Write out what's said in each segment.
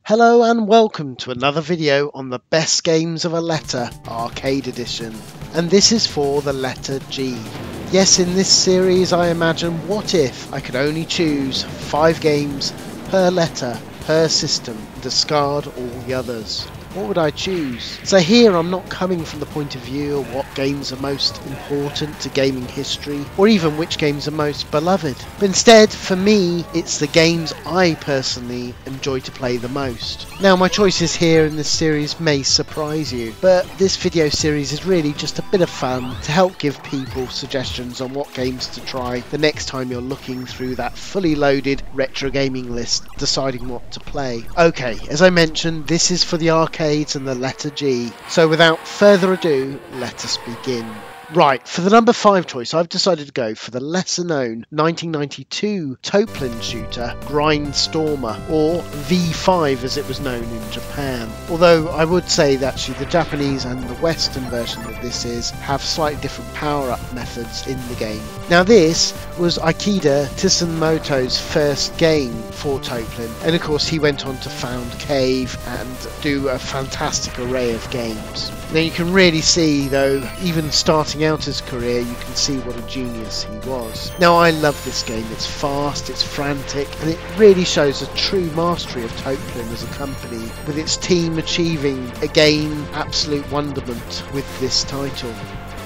Hello and welcome to another video on the best games of a letter arcade edition, and this is for the letter G. Yes, in this series I imagine what if I could only choose 5 games per letter per system, discard all the others. What would I choose? So here I'm not coming from the point of view of what games are most important to gaming history, or even which games are most beloved. But instead, for me, it's the games I personally enjoy to play the most. Now my choices here in this series may surprise you, but this video series is really just a bit of fun to help give people suggestions on what games to try the next time you're looking through that fully loaded retro gaming list, deciding what to play. Okay, as I mentioned, this is for the arcade and the letter G. So without further ado, let us begin. Right, for the number 5 choice, I've decided to go for the lesser known 1992 Toplin shooter Grindstormer, or V5 as it was known in Japan. Although I would say that actually the Japanese and the Western version of this have slightly different power-up methods in the game. Now this was Akira Tsunemoto's first game for Toplin, and of course he went on to found Cave and do a fantastic array of games. Now you can really see, though, even starting out his career, you can see what a genius he was. Now I love this game. It's fast, it's frantic, and it really shows a true mastery of Toplin as a company, with its team achieving again absolute wonderment with this title.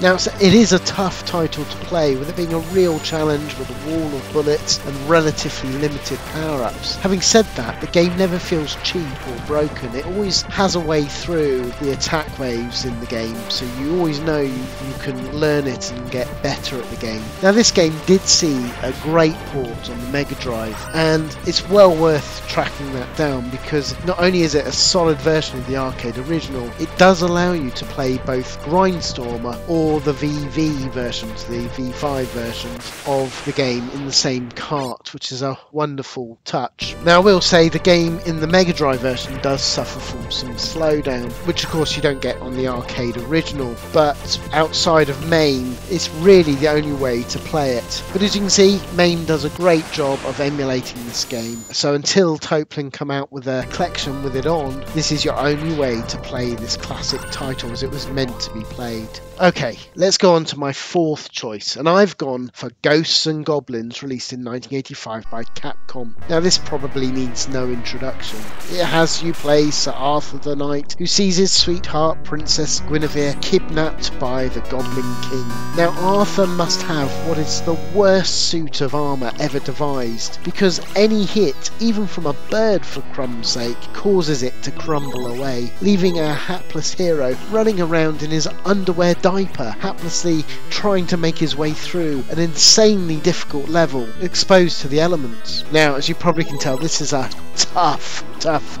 Now it is a tough title to play, with it being a real challenge with a wall of bullets and relatively limited power-ups. Having said that, the game never feels cheap or broken. It always has a way through the attack waves in the game, so you always know you can learn it and get better at the game. Now this game did see a great port on the Mega Drive, and it's well worth tracking that down, because not only is it a solid version of the arcade original, it does allow you to play both Grindstormer or the VV versions, the V5 versions of the game in the same cart, which is a wonderful touch. Now I will say the game in the Mega Drive version does suffer from some slowdown, which of course you don't get on the arcade original, but outside of MAME it's really the only way to play it. But as you can see, MAME does a great job of emulating this game, so until Toplin come out with a collection with it on, this is your only way to play this classic title as it was meant to be played. Okay, let's go on to my 4th choice, and I've gone for Ghosts and Goblins, released in 1985 by Capcom. Now this probably needs no introduction. It has you play Sir Arthur the Knight, who sees his sweetheart Princess Guinevere kidnapped by the Goblin King. Now Arthur must have what is the worst suit of armour ever devised, because any hit, even from a bird for crumb's sake, causes it to crumble away, leaving our hapless hero running around in his underwear diaper, haplessly trying to make his way through an insanely difficult level, exposed to the elements. Now, as you probably can tell, this is a tough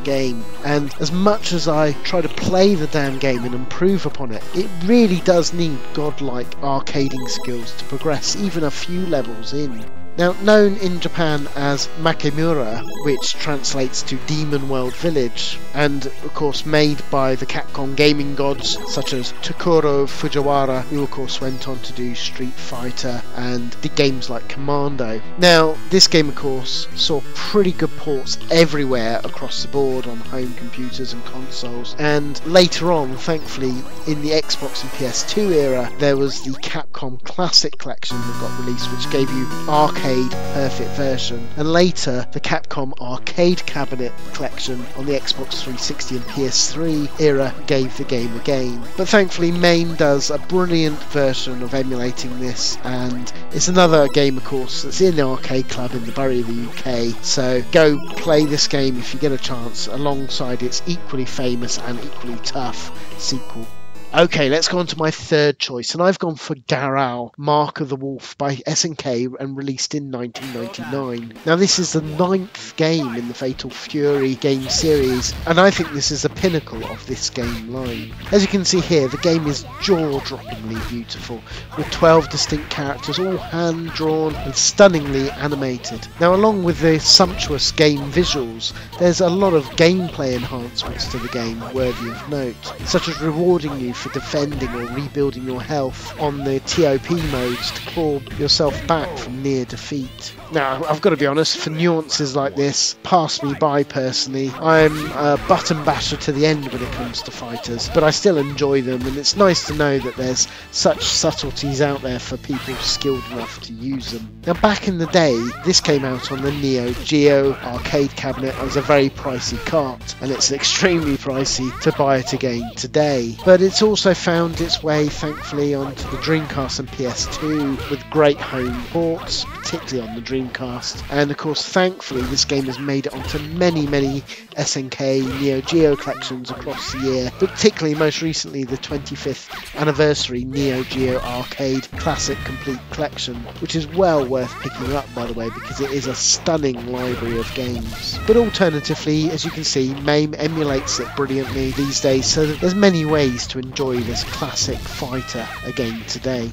game, and as much as I try to play the damn game and improve upon it, it really does need godlike arcading skills to progress even a few levels in. Now, known in Japan as Makemura, which translates to Demon World Village, and of course made by the Capcom gaming gods such as Tokuro Fujiwara, who of course went on to do Street Fighter and did games like Commando. Now, this game of course saw pretty good ports everywhere across the board on home computers and consoles, and later on, thankfully, in the Xbox and PS2 era, there was the Capcom Classic Collection that got released, which gave you arcade perfect version, and later the Capcom Arcade Cabinet collection on the Xbox 360 and PS3 era gave the game again. But thankfully MAME does a brilliant version of emulating this, and it's another game of course that's in the arcade club in the Bury of the UK, so go play this game if you get a chance alongside its equally famous and equally tough sequel. Okay, let's go on to my 3rd choice, and I've gone for Garou, Mark of the Wolf by SNK and released in 1999. Now this is the 9th game in the Fatal Fury game series, and I think this is the pinnacle of this game line. As you can see here, the game is jaw-droppingly beautiful, with 12 distinct characters all hand-drawn and stunningly animated. Now along with the sumptuous game visuals, there's a lot of gameplay enhancements to the game worthy of note, such as rewarding you for defending or rebuilding your health on the TOP modes to claw yourself back from near defeat. Now, I've got to be honest, for nuances like this, pass me by personally. I'm a button basher to the end when it comes to fighters, but I still enjoy them, and it's nice to know that there's such subtleties out there for people skilled enough to use them. Now, back in the day, this came out on the Neo Geo arcade cabinet as a very pricey cart, and it's extremely pricey to buy it again today. But it's also found its way, thankfully, onto the Dreamcast and PS2 with great home ports, particularly on the Dreamcast. And of course, thankfully, this game has made it onto many SNK Neo Geo collections across the year, but particularly most recently the 25th anniversary Neo Geo Arcade Classic Complete Collection, which is well worth picking up, by the way, because it is a stunning library of games. But alternatively, as you can see, MAME emulates it brilliantly these days, so that there's many ways to enjoy this classic fighter again today.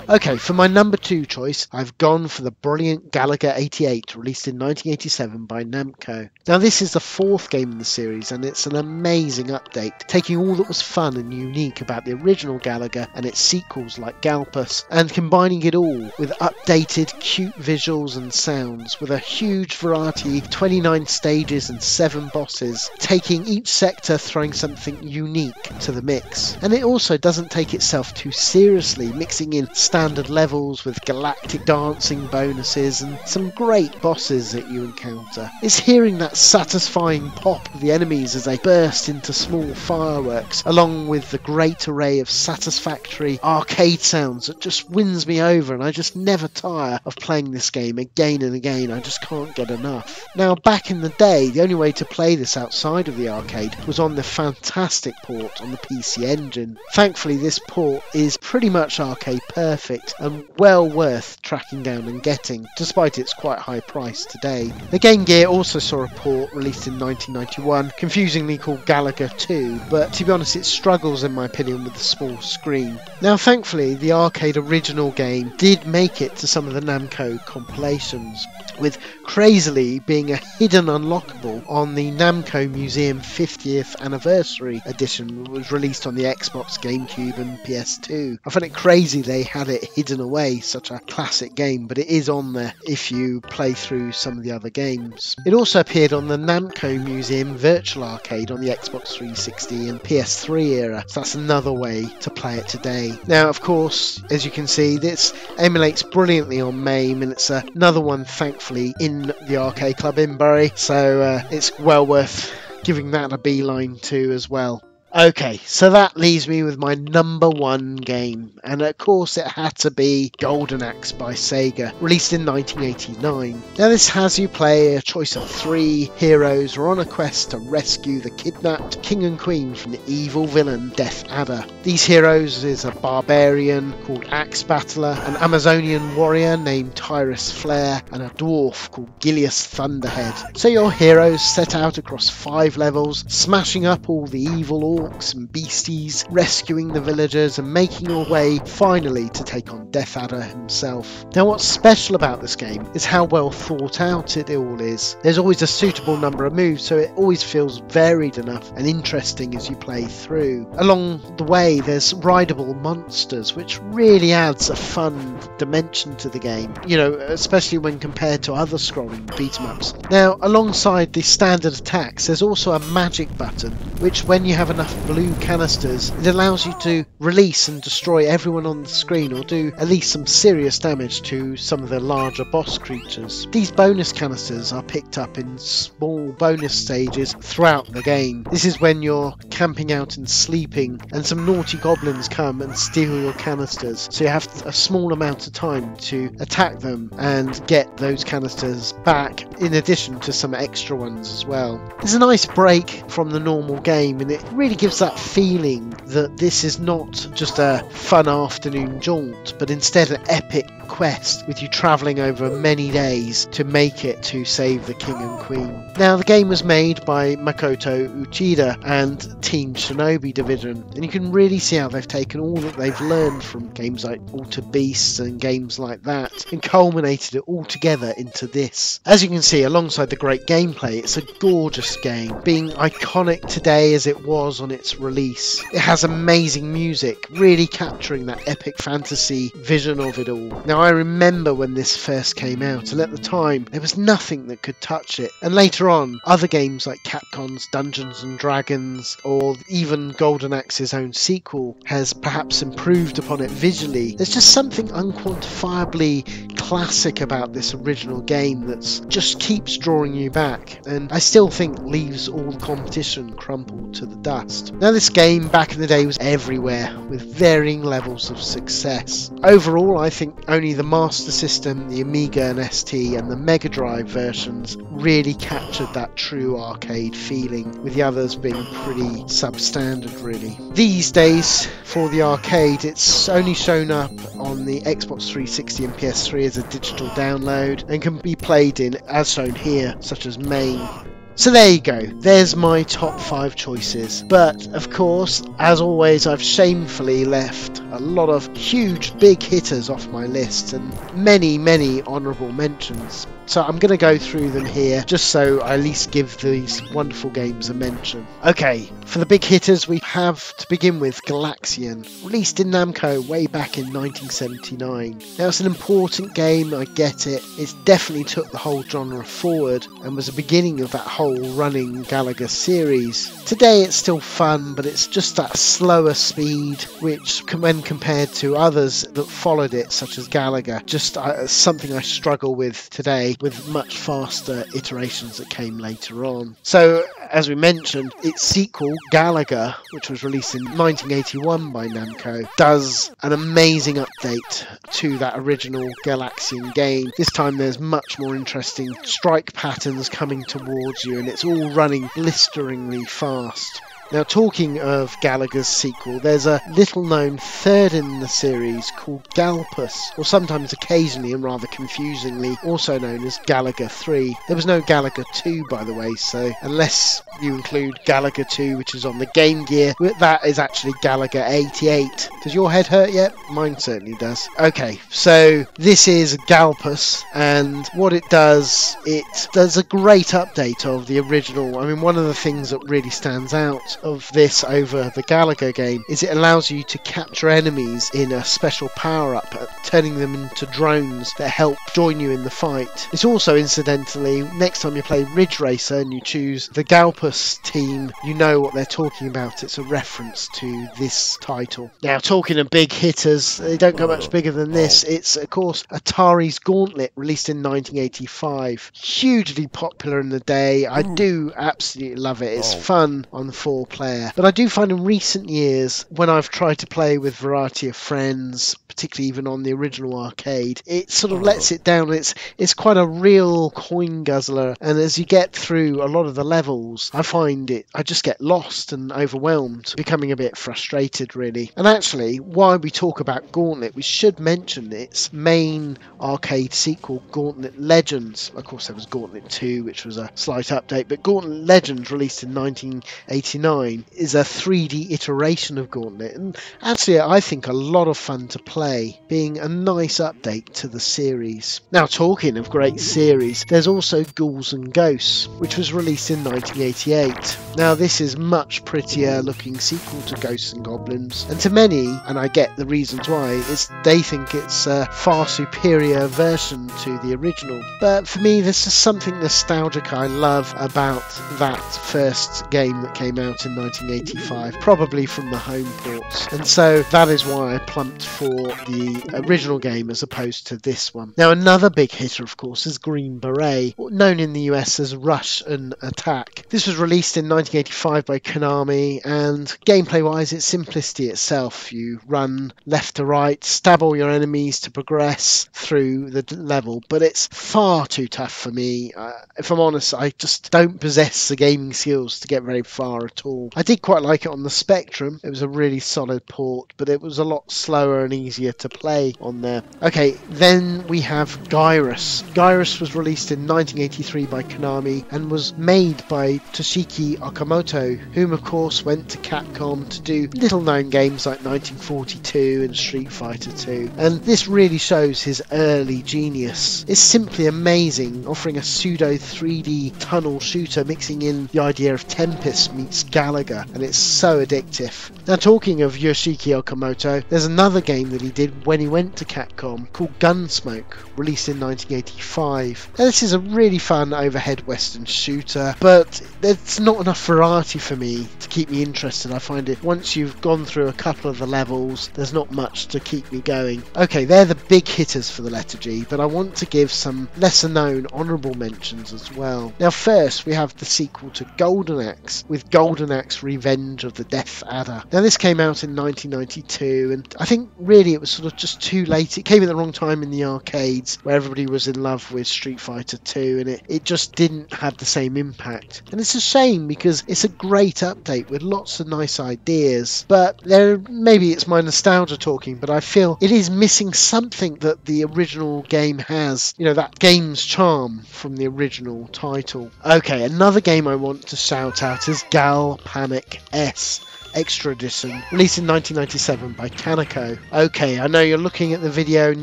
Okay, for my number 2 choice, I've gone for the brilliant Galaga 88, released in 1987 by Namco. Now, this is the 4th game in the series, and it's an amazing update, taking all that was fun and unique about the original Galaga and its sequels like Galpus, and combining it all with updated, cute visuals and sounds, with a huge variety, 29 stages and 7 bosses, taking each sector throwing something unique to the mix. And it also doesn't take itself too seriously, mixing in standard levels with galactic dancing bonuses and some great bosses that you encounter. It's hearing that satisfying pop of the enemies as they burst into small fireworks, along with the great array of satisfactory arcade sounds that just wins me over, and I just never tire of playing this game again and again. I just can't get enough. Now, back in the day, the only way to play this outside of the arcade was on the fantastic port on the PC Engine. Thankfully, this port is pretty much arcade perfect and well worth tracking down and getting, despite its quite high price today. The Game Gear also saw a port released in 1991, confusingly called Galaga 2, but to be honest, it struggles in my opinion with the small screen. Now, thankfully, the arcade original game did make it to some of the Namco compilations, with crazily being a hidden unlockable on the Namco Museum 50th Anniversary Edition, that was released on the Xbox, GameCube and PS2. I find it crazy they had it hidden away, such a classic game, but it is on there if you play through some of the other games. It also appeared on the Namco Museum Virtual Arcade on the Xbox 360 and PS3 era, so that's another way to play it today. Now, of course, as you can see, this emulates brilliantly on MAME, and it's another one, thankfully, in the Arcade Club in Bury, so it's well worth giving that a beeline to as well. Okay, so that leaves me with my number 1 game, and of course it had to be Golden Axe by Sega, released in 1989. Now, this has you play a choice of 3 heroes who are on a quest to rescue the kidnapped king and queen from the evil villain Death Adder. These heroes is a barbarian called Axe Battler, an Amazonian warrior named Tyrus Flare, and a dwarf called Gilius Thunderhead. So your heroes set out across 5 levels, smashing up all the evil orcs and beasties, rescuing the villagers and making your way finally to take on Death Adder himself. Now, what's special about this game is how well thought out it all is. There's always a suitable number of moves, so it always feels varied enough and interesting as you play through. Along the way, there's rideable monsters, which really adds a fun dimension to the game, you know, especially when compared to other scrolling beat-em-ups. Now, alongside the standard attacks, there's also a magic button, which when you have enough blue canisters, it allows you to release and destroy everyone on the screen, or do at least some serious damage to some of the larger boss creatures. These bonus canisters are picked up in small bonus stages throughout the game. This is when you're camping out and sleeping and some naughty goblins come and steal your canisters, so you have a small amount of time to attack them and get those canisters back, in addition to some extra ones as well. There's a nice break from the normal game, and it really gives that feeling that this is not just a fun afternoon jaunt, but instead an epic quest with you travelling over many days to make it to save the king and queen. Now, the game was made by Makoto Uchida and Team Shinobi Division, and you can really see how they've taken all that they've learned from games like Altered Beasts and games like that and culminated it all together into this. As you can see, alongside the great gameplay, it's a gorgeous game, being iconic today as it was on its release. It has amazing music, really capturing that epic fantasy vision of it all. Now, Now, I remember when this first came out, and at the time there was nothing that could touch it, and later on other games like Capcom's Dungeons and Dragons or even Golden Axe's own sequel has perhaps improved upon it visually. There's just something unquantifiably classic about this original game that just keeps drawing you back, and I still think leaves all the competition crumpled to the dust. Now, this game back in the day was everywhere with varying levels of success. Overall, I think only the Master System, the Amiga and ST and the Mega Drive versions really captured that true arcade feeling, with the others being pretty substandard really. These days for the arcade it's only shown up on the Xbox 360 and PS3 as a digital download and can be played in, as shown here, such as MAME. So there you go, there's my top 5 choices, but of course, as always, I've shamefully left a lot of huge big hitters off my list and many honourable mentions. So I'm going to go through them here just so I at least give these wonderful games a mention. Okay, for the big hitters we have to begin with Galaxian, released in Namco way back in 1979. Now it's an important game, I get it. It definitely took the whole genre forward and was the beginning of that whole running Galaga series. Today it's still fun, but it's just that slower speed which, when compared to others that followed it such as Galaga, just something I struggle with today, with much faster iterations that came later on. So, as we mentioned, its sequel, Galaga, which was released in 1981 by Namco, does an amazing update to that original Galaxian game. This time there's much more interesting strike patterns coming towards you, and it's all running blisteringly fast. Now, talking of Galaga's sequel, there's a little known third in the series called Galpus, or sometimes occasionally and rather confusingly also known as Galaga 3. There was no Galaga 2, by the way, so unless you include Galaga 2, which is on the Game Gear, that is actually Galaga 88. Does your head hurt yet? Mine certainly does. Okay, so this is Galpus, and what it does a great update of the original. I mean, one of the things that really stands out of this over the Galaga game is it allows you to capture enemies in a special power-up, turning them into drones that help join you in the fight. It's also, incidentally, next time you play Ridge Racer and you choose the Galpus team, you know what they're talking about. It's a reference to this title. Now, talking of big hitters, they don't go much bigger than this. It's, of course, Atari's Gauntlet, released in 1985. Hugely popular in the day. I do absolutely love it. It's fun on 4-player. But I do find in recent years, when I've tried to play with a variety of friends, particularly even on the original arcade, it sort of lets it down. It's quite a real coin guzzler, and as you get through a lot of the levels, I just get lost and overwhelmed, becoming a bit frustrated really. And actually, while we talk about Gauntlet, we should mention its main arcade sequel, Gauntlet Legends. Of course, there was Gauntlet 2, which was a slight update, but Gauntlet Legends, released in 1989, is a 3D iteration of Gauntlet, and actually I think a lot of fun to play, being a nice update to the series. Now, talking of great series, there's also Ghouls and Ghosts, which was released in 1988. Now, this is much prettier looking sequel to Ghosts and Goblins, and to many, and I get the reasons why, they think it's a far superior version to the original. But for me, there's just something nostalgic I love about that first game that came out in 1985, probably from the home ports, and so that is why I plumped for the original game as opposed to this one. Now, another big hitter, of course, is Green Beret, known in the US as Rush and Attack. This was released in 1985 by Konami, and gameplay wise it's simplicity itself. You run left to right, stab all your enemies to progress through the level, but it's far too tough for me. If I'm honest, I just don't possess the gaming skills to get very far at all. I did quite like it on the Spectrum. It was a really solid port, but it was a lot slower and easier to play on there. Okay, then we have Gyrus. Gyrus was released in 1983 by Konami and was made by Toshiki Okamoto, whom of course went to Capcom to do little known games like 1942 and Street Fighter 2, and this really shows his early genius. It's simply amazing, offering a pseudo 3D tunnel shooter mixing in the idea of Tempest meets Gallagher, and it's so addictive. Now, talking of Yoshiki Okamoto, there's another game that he did when he went to Capcom called Gunsmoke, released in 1985. Now, this is a really fun overhead western shooter, but there's not enough variety for me to keep me interested. I find it, once you've gone through a couple of the levels, there's not much to keep me going. Okay, they're the big hitters for the letter G, but I want to give some lesser known honourable mentions as well. Now, first we have the sequel to Golden Axe with Golden Axe Revenge of the Death Adder. Now, this came out in 1992, and I think really it was sort of just too late. It came at the wrong time in the arcades where everybody was in love with Street Fighter 2, and it just didn't have the same impact. And it's a shame because it's a great update with lots of nice ideas, but maybe it's my nostalgia talking, but I feel it is missing something that the original game has, you know, that game's charm from the original title. Okay, another game I want to shout out is Gal Panic S Extra Edition, released in 1997 by Kaneko. Okay, I know you're looking at the video and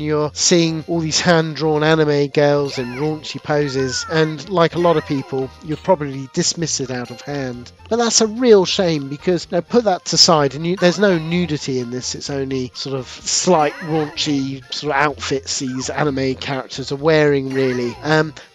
you're seeing all these hand-drawn anime girls in raunchy poses, and like a lot of people, you'll probably dismiss it out of hand. But that's a real shame because, you know, put that to side, and there's no nudity in this. It's only sort of slight raunchy sort of outfits these anime characters are wearing, really.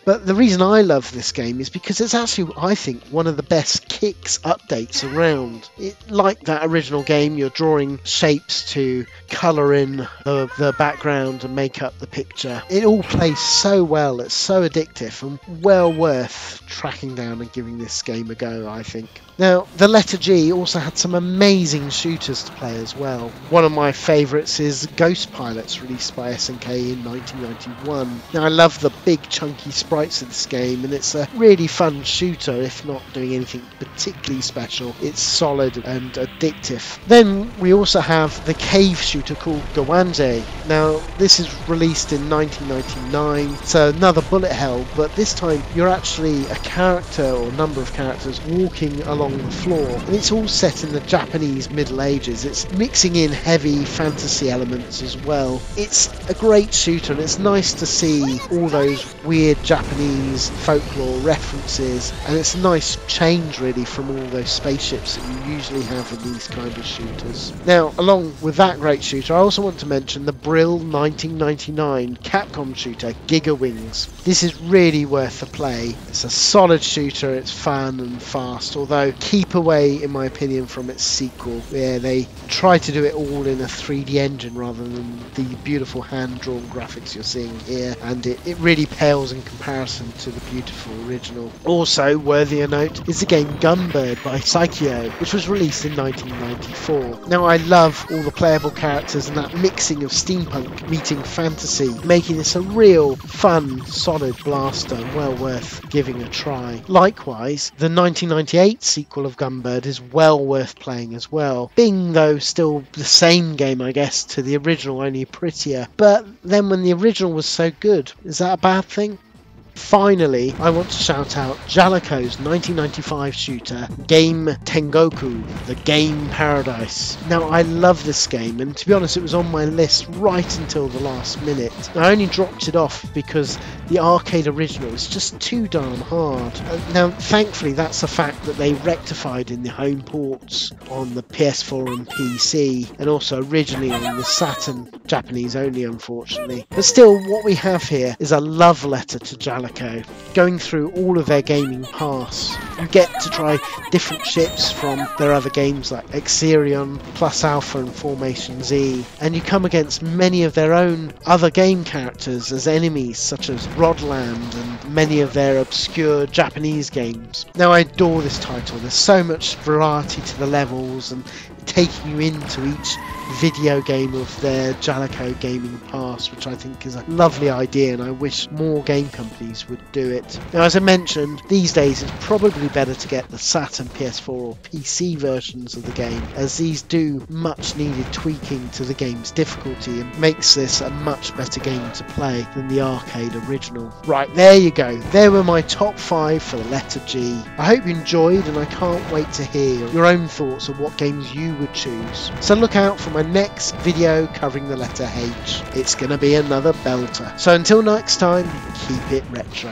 But the reason I love this game is because it's actually, I think, one of the best Kicks updates around. Like that original game, you're drawing shapes to colour in the background and make up the picture. It all plays so well, it's so addictive and well worth tracking down and giving this game a go, I think. Now, the letter G also had some amazing shooters to play as well. One of my favourites is Ghost Pilots, released by SNK in 1991. Now, I love the big chunky sprites of this game, and it's a really fun shooter, if not doing anything particularly special. It's solid and addictive. Then we also have the cave shooter called Gawanje. Now, this is released in 1999, so another bullet hell, but this time you're actually a character or number of characters walking along the floor, and it's all set in the Japanese Middle Ages. It's mixing in heavy fantasy elements as well. It's a great shooter, and it's nice to see all those weird Japanese folklore references, and it's a nice change really from all those spaceships that you usually have in these kind of shooters. Now, along with that great shooter, I also want to mention the Brill 1999 Capcom shooter Giga Wings. This is really worth the play. It's a solid shooter, it's fun and fast, although keep away, in my opinion, from its sequel, where they try to do it all in a 3D engine rather than the beautiful hand-drawn graphics you're seeing here, and it really pales in comparison to the beautiful original. Also worthy of note is the game Gunbird by Psychio, which was released in 1994. Now, I love all the playable characters and that mixing of steampunk meeting fantasy, making this a real fun, solid blaster, well worth giving a try. Likewise, the 1998 sequel of Gunbird is well worth playing as well, being though still the same game, I guess, to the original, only prettier. But then when the original was so good, is that a bad thing? Finally, I want to shout out Jaleco's 1995 shooter Game Tengoku, the Game Paradise. Now, I love this game, and to be honest, it was on my list right until the last minute. I only dropped it off because the arcade original is just too darn hard. Now, thankfully, that's a fact that they rectified in the home ports on the PS4 and PC, and also originally on the Saturn, Japanese only, unfortunately. But still, what we have here is a love letter to Jaleco. Going through all of their gaming paths, you get to try different ships from their other games like Exerion, Plus Alpha and Formation Z, and you come against many of their own other game characters as enemies, such as Rodland and many of their obscure Japanese games. Now, I adore this title. There's so much variety to the levels and taking you into each video game of their Jaleco gaming past, which I think is a lovely idea, and I wish more game companies would do it. Now, as I mentioned, these days it's probably better to get the Saturn, PS4 or PC versions of the game, as these do much needed tweaking to the game's difficulty and makes this a much better game to play than the arcade original. Right, there you go. There were my top 5 for the letter G. I hope you enjoyed, and I can't wait to hear your own thoughts on what games you would choose. So look out for my next video covering the letter H. It's gonna be another belter. So until next time, keep it retro.